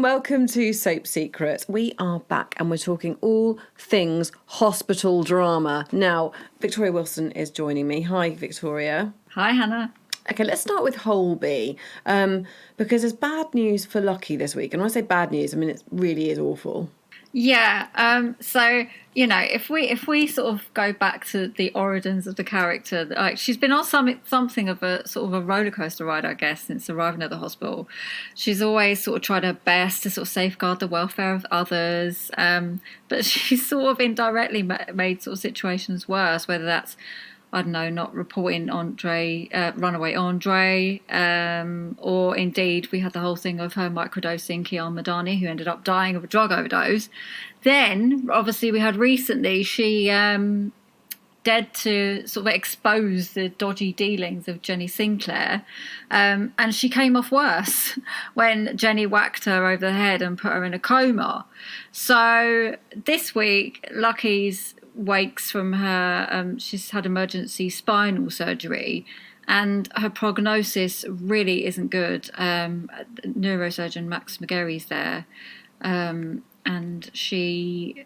welcome to Soap Secrets. We are back and we're talking all things hospital drama. Now, Victoria Wilson is joining me. Hi, Victoria. Hi, Hannah. Okay, let's start with Holby, because there's bad news for Lucky this week. And when I say bad news, I mean it really is awful. Yeah. So if we sort of go back to the origins of the character, like she's been on something of a sort of a roller coaster ride, I guess, since arriving at the hospital. She's always sort of tried her best to sort of safeguard the welfare of others, but she's sort of indirectly made sort of situations worse. Whether that's, I don't know, not reporting runaway Andre, or indeed we had the whole thing of her microdosing Kian Madani, who ended up dying of a drug overdose. Then, obviously, we had recently she dared to sort of expose the dodgy dealings of Jenny Sinclair, and she came off worse when Jenny whacked her over the head and put her in a coma. So this week, Lucky's wakes from her, she's had emergency spinal surgery and her prognosis really isn't good. Neurosurgeon Max McGarry's there, and she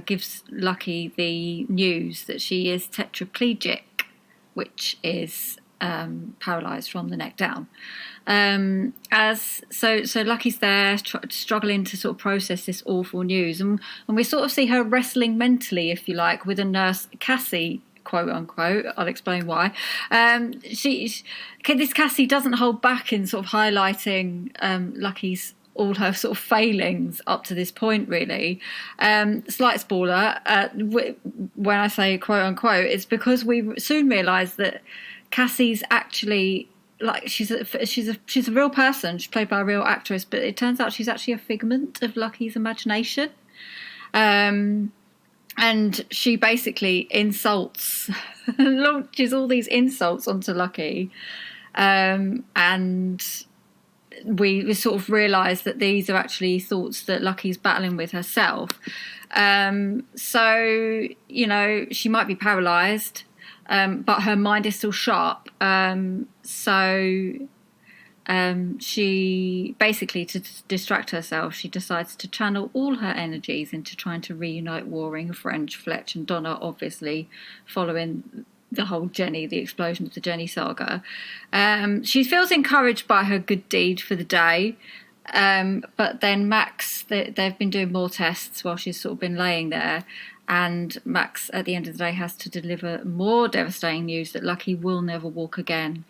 gives Lucky the news that she is tetraplegic, which is paralysed from the neck down. So Lucky's there struggling to sort of process this awful news, and we sort of see her wrestling mentally, if you like, with a nurse, Cassie, quote unquote. I'll explain why. This Cassie doesn't hold back in sort of highlighting Lucky's all her sort of failings up to this point, really. Slight spoiler, when I say quote unquote, it's because we soon realise that Cassie's actually, like, she's a real person. She's played by a real actress, but it turns out she's actually a figment of Lucky's imagination. And she basically launches all these insults onto Lucky, and we sort of realise that these are actually thoughts that Lucky's battling with herself. So, she might be paralysed, but her mind is still sharp. She basically, to distract herself, she decides to channel all her energies into trying to reunite Waring, French, Fletch and Donna, obviously following the whole the explosion of the Jenny saga. She feels encouraged by her good deed for the day, but then Max, they've been doing more tests while she's sort of been laying there, and Max at the end of the day has to deliver more devastating news that Lucky will never walk again.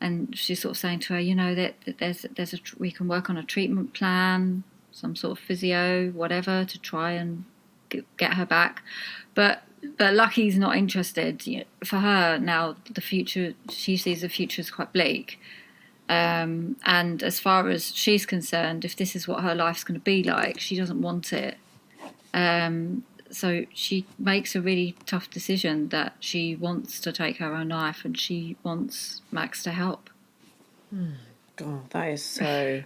And she's sort of saying to her, that we can work on a treatment plan, some sort of physio, whatever, to try and get her back. But Lucky's not interested. For her now, the future, she sees the future as quite bleak. And as far as she's concerned, if this is what her life's going to be like, she doesn't want it. So she makes a really tough decision that she wants to take her own life and she wants Max to help. God, that is so...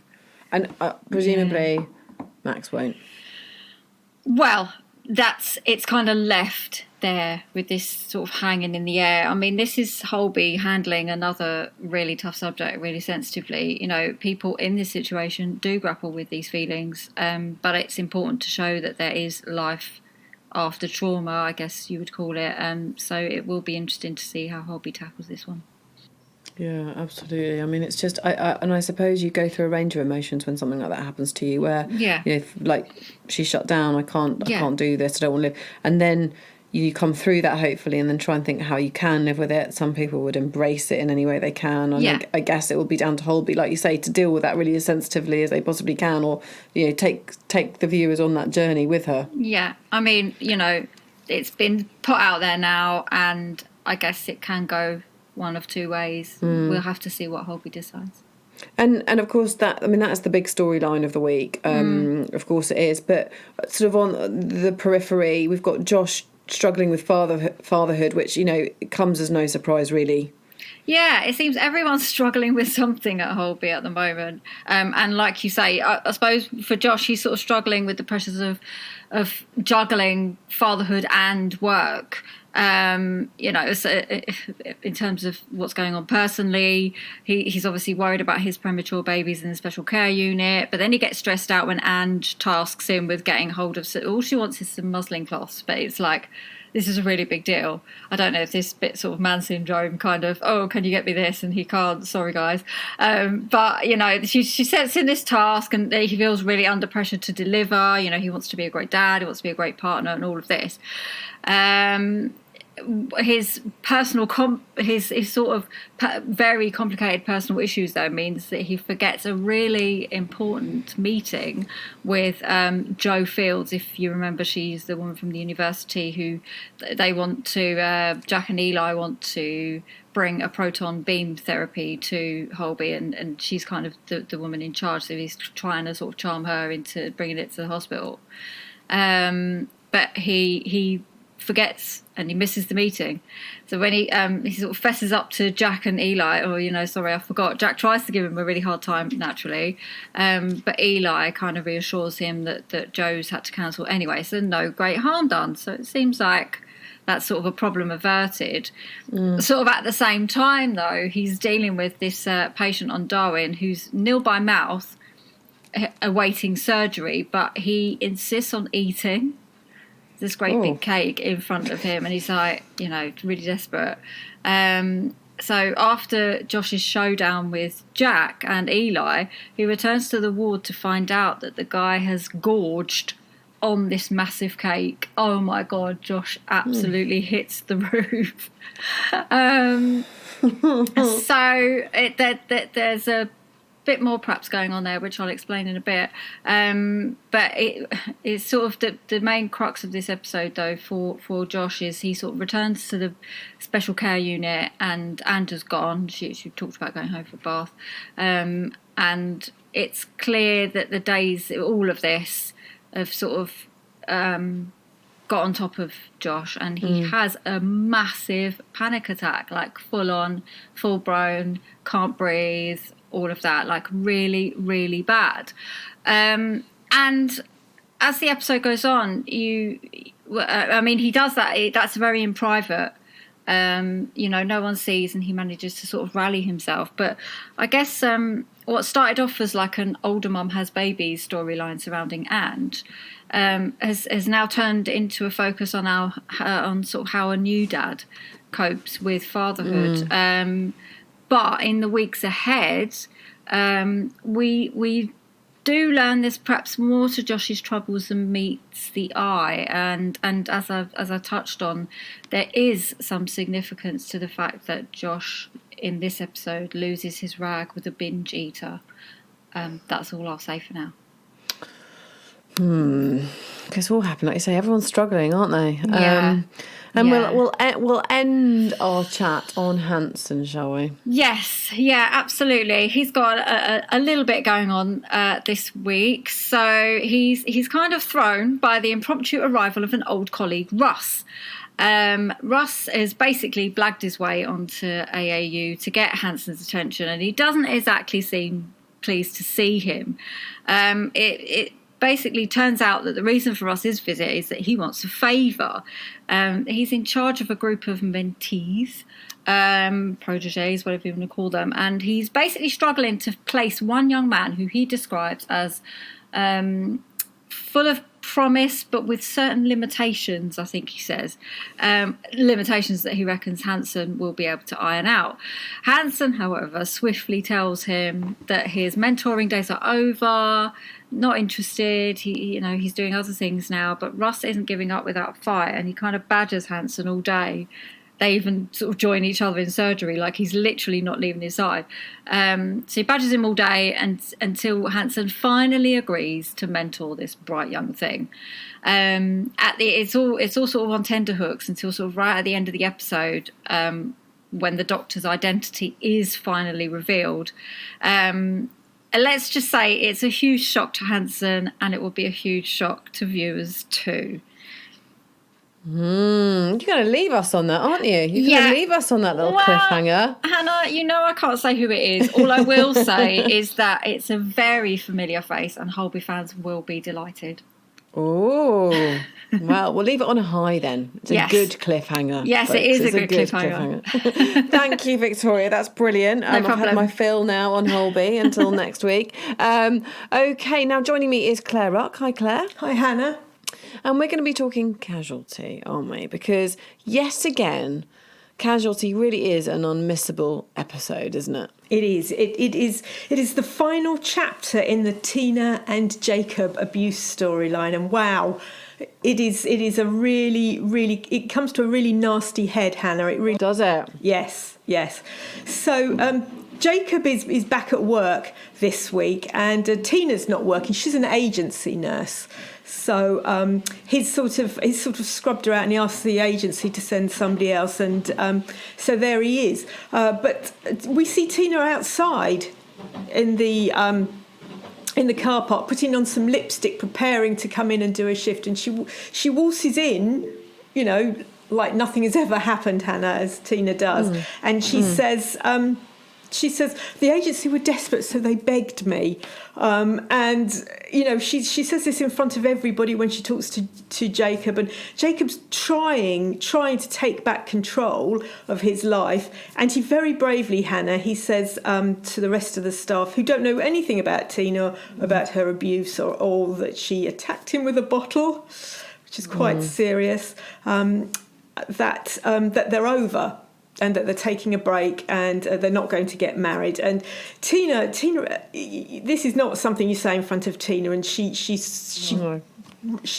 And presumably Max won't. Well, it's kind of left there with this sort of hanging in the air. I mean, this is Holby handling another really tough subject really sensitively. People in this situation do grapple with these feelings, but it's important to show that there is life after trauma, I guess you would call it. So it will be interesting to see how Holby tackles this one. Yeah, absolutely. I mean, it's just, I suppose you go through a range of emotions when something like that happens to you, where, like, she's shut down, I can't do this, I don't want to live. And then you come through that, hopefully, and then try and think how you can live with it. Some people would embrace it in any way they can. And I guess it will be down to Holby, like you say, to deal with that really as sensitively as they possibly can, or, take the viewers on that journey with her. Yeah. I mean, it's been put out there now, and I guess it can go one of two ways. We'll have to see what Holby decides. And of course that's the big storyline of the week. Of course it is, but sort of on the periphery, we've got Josh struggling with fatherhood, which comes as no surprise really. Yeah, it seems everyone's struggling with something at Holby at the moment. And like you say, I suppose for Josh, he's sort of struggling with the pressures of juggling fatherhood and work. You know, so in terms of what's going on personally, he's obviously worried about his premature babies in the special care unit, but then he gets stressed out when Ange tasks him with getting hold of, all she wants is some muslin cloths, but it's like, this is a really big deal. I don't know if this bit sort of man syndrome kind of, oh, can you get me this? And he can't, sorry guys. But, you know, she sets in this task and he feels really under pressure to deliver. You know, he wants to be a great dad, he wants to be a great partner and all of this. His personal his sort of very complicated personal issues though means that he forgets a really important meeting with Jo Fields. If you remember, she's the woman from the university who they want to Jack and Eli want to bring a proton beam therapy to Holby, and she's kind of the woman in charge, so he's trying to sort of charm her into bringing it to the hospital, but he forgets and he misses the meeting. So when he sort of fesses up to Jack and Eli, oh, you know, sorry, I forgot. Jack tries to give him a really hard time naturally, but Eli kind of reassures him that Joe's had to cancel anyway, so no great harm done. So it seems like that's sort of a problem averted. Sort of at the same time though, he's dealing with this patient on Darwin who's nil by mouth awaiting surgery, but he insists on eating this great big cake in front of him, and he's like, you know, really desperate. So after Josh's showdown with Jack and Eli, he returns to the ward to find out that the guy has gorged on this massive cake. Oh my God, Josh absolutely hits the roof. So there's a bit more perhaps going on there, which I'll explain in a bit, but it's sort of the main crux of this episode though for Josh is he sort of returns to the special care unit and Anna's gone. She talked about going home for a bath, and it's clear that the days, all of this have sort of got on top of Josh, and he has a massive panic attack, like full on, full blown, can't breathe, all of that, like really, really bad. And as the episode goes on, I mean, he does that. That's very in private. You know, no one sees, and he manages to sort of rally himself. But I guess what started off as like an older mum has babies storyline surrounding Ange has now turned into a focus on on sort of how a new dad copes with fatherhood. But in the weeks ahead, we do learn there's perhaps more to Josh's troubles than meets the eye, and as I touched on, there is some significance to the fact that Josh in this episode loses his rag with a binge eater. That's all I'll say for now. Because all happened, like you say, everyone's struggling, aren't they? Yeah. And we'll end our chat on Hanson, shall we? Yes, yeah, absolutely. He's got a little bit going on this week. So he's kind of thrown by the impromptu arrival of an old colleague, Russ. Russ has basically blagged his way onto AAU to get Hanson's attention, and he doesn't exactly seem pleased to see him. It basically turns out that the reason for Russ's visit is that he wants a favour. He's in charge of a group of mentees, proteges, whatever you want to call them, and he's basically struggling to place one young man who he describes as full of promise but with certain limitations, I think he says. Limitations that he reckons Hanson will be able to iron out. Hanson, however, swiftly tells him that his mentoring days are over, not interested. He's doing other things now, but Russ isn't giving up without a fight, and he kind of badgers Hanson all day. They even sort of join each other in surgery, like he's literally not leaving his side. So he badgers him all day until Hanson finally agrees to mentor this bright young thing. It's all sort of on tenterhooks until sort of right at the end of the episode, when the doctor's identity is finally revealed. Let's just say it's a huge shock to Hanson, and it will be a huge shock to viewers too. You're going to leave us on that, aren't you? You're going to leave us on that little cliffhanger. Hannah, I can't say who it is. All I will say is that it's a very familiar face, and Holby fans will be delighted. Oh, well, we'll leave it on a high then. It's a good cliffhanger. Yes, folks. it is a good cliffhanger. Thank you, Victoria. That's brilliant. I've had my fill now on Holby until next week. Okay, now joining me is Claire Ruck. Hi, Claire. Hi, Hannah. And we're going to be talking Casualty, aren't we? Because, yes, again, Casualty really is an unmissable episode, isn't it? It is. It is the final chapter in the Tina and Jacob abuse storyline, and wow, it is a really, really. It comes to a really nasty head, Hannah. It really does. It? Yes. So Jacob is back at work this week, and Tina's not working. She's an agency nurse. So he's sort of scrubbed her out, and he asked the agency to send somebody else, and so there he is. But we see Tina outside in the car park, putting on some lipstick, preparing to come in and do a shift, and she waltzes in, like nothing has ever happened, Hannah, as Tina does, and she says. She says, the agency were desperate, so they begged me. And, she says this in front of everybody when she talks to Jacob. And Jacob's trying to take back control of his life. And he very bravely, Hannah, he says to the rest of the staff who don't know anything about Tina, about her abuse or that she attacked him with a bottle, which is quite serious, that they're over. And that they're taking a break, and they're not going to get married. And Tina, this is not something you say in front of Tina. And she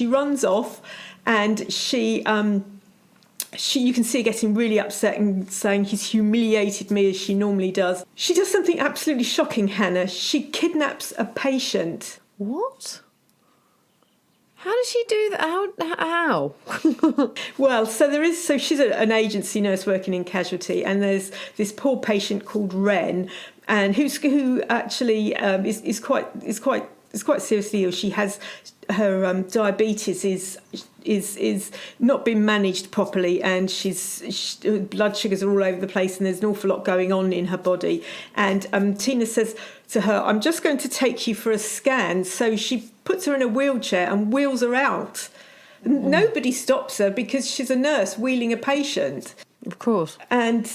runs off, and you can see her getting really upset and saying he's humiliated me, as she normally does. She does something absolutely shocking, Hannah. She kidnaps a patient. What? How does she do that? How? Well, so she's an agency nurse working in Casualty, and there's this poor patient called Ren, and who actually is quite seriously ill. She has her diabetes is not been managed properly, and her blood sugars are all over the place, and there's an awful lot going on in her body. And Tina says to her, I'm just going to take you for a scan. So she puts her in a wheelchair and wheels her out. Nobody stops her because she's a nurse wheeling a patient. Of course. And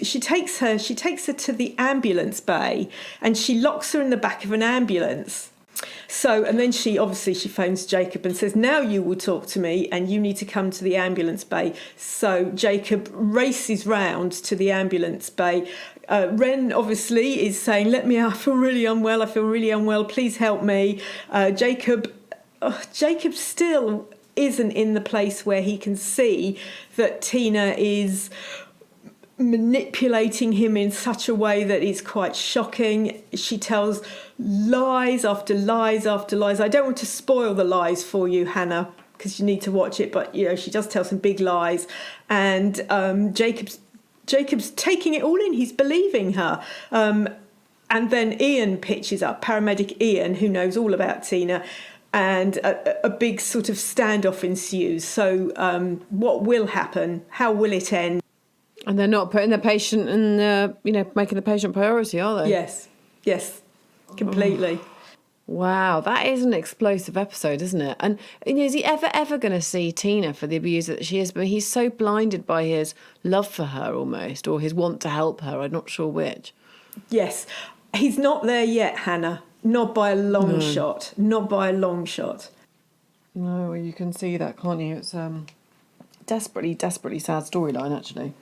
she takes her to the ambulance bay, and she locks her in the back of an ambulance. So, and then she phones Jacob and says, now you will talk to me, and you need to come to the ambulance bay. So Jacob races round to the ambulance bay. Ren obviously is saying, let me out, I feel really unwell, please help me. Jacob still isn't in the place where he can see that Tina is manipulating him in such a way that is quite shocking. She tells lies after lies after lies. I don't want to spoil the lies for you, Hannah, because you need to watch it, but she does tell some big lies, and Jacob's taking it all in. He's believing her. And then Ian pitches up, paramedic Ian, who knows all about Tina, and a big sort of standoff ensues. So what will happen? How will it end? And they're not putting the patient and making the patient priority, are they? Yes, completely. Oh. Wow, that is an explosive episode, isn't it? And is he ever going to see Tina for the abuser that she is? But he's so blinded by his love for her almost, or his want to help her. I'm not sure which. Yes, he's not there yet, Hannah. Not by a long shot. Not by a long shot. No, you can see that, can't you? It's desperately sad storyline, actually.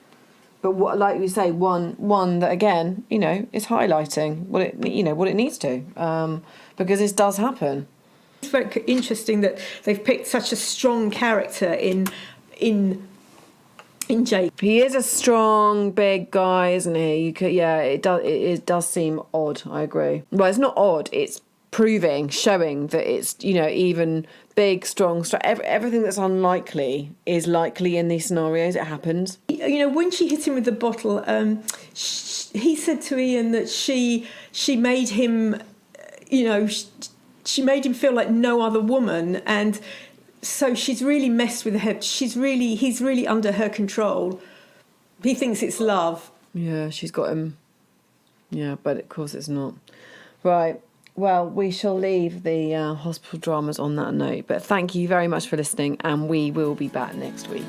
But what, like you say, one that again, is highlighting what it needs to, because this does happen. It's very interesting that they've picked such a strong character in Jake. He is a strong, big guy, isn't he? It does seem odd. I agree. Well, it's not odd. It's showing that it's even big, strong. Everything that's unlikely is likely in these scenarios. It happens. When she hit him with the bottle, he said to Ian that she made him, she made him feel like no other woman, and so she's really messed with her. He's really under her control. He thinks it's love. Yeah, she's got him. Yeah, but of course it's not. Right. Well, we shall leave the hospital dramas on that note. But thank you very much for listening, and we will be back next week.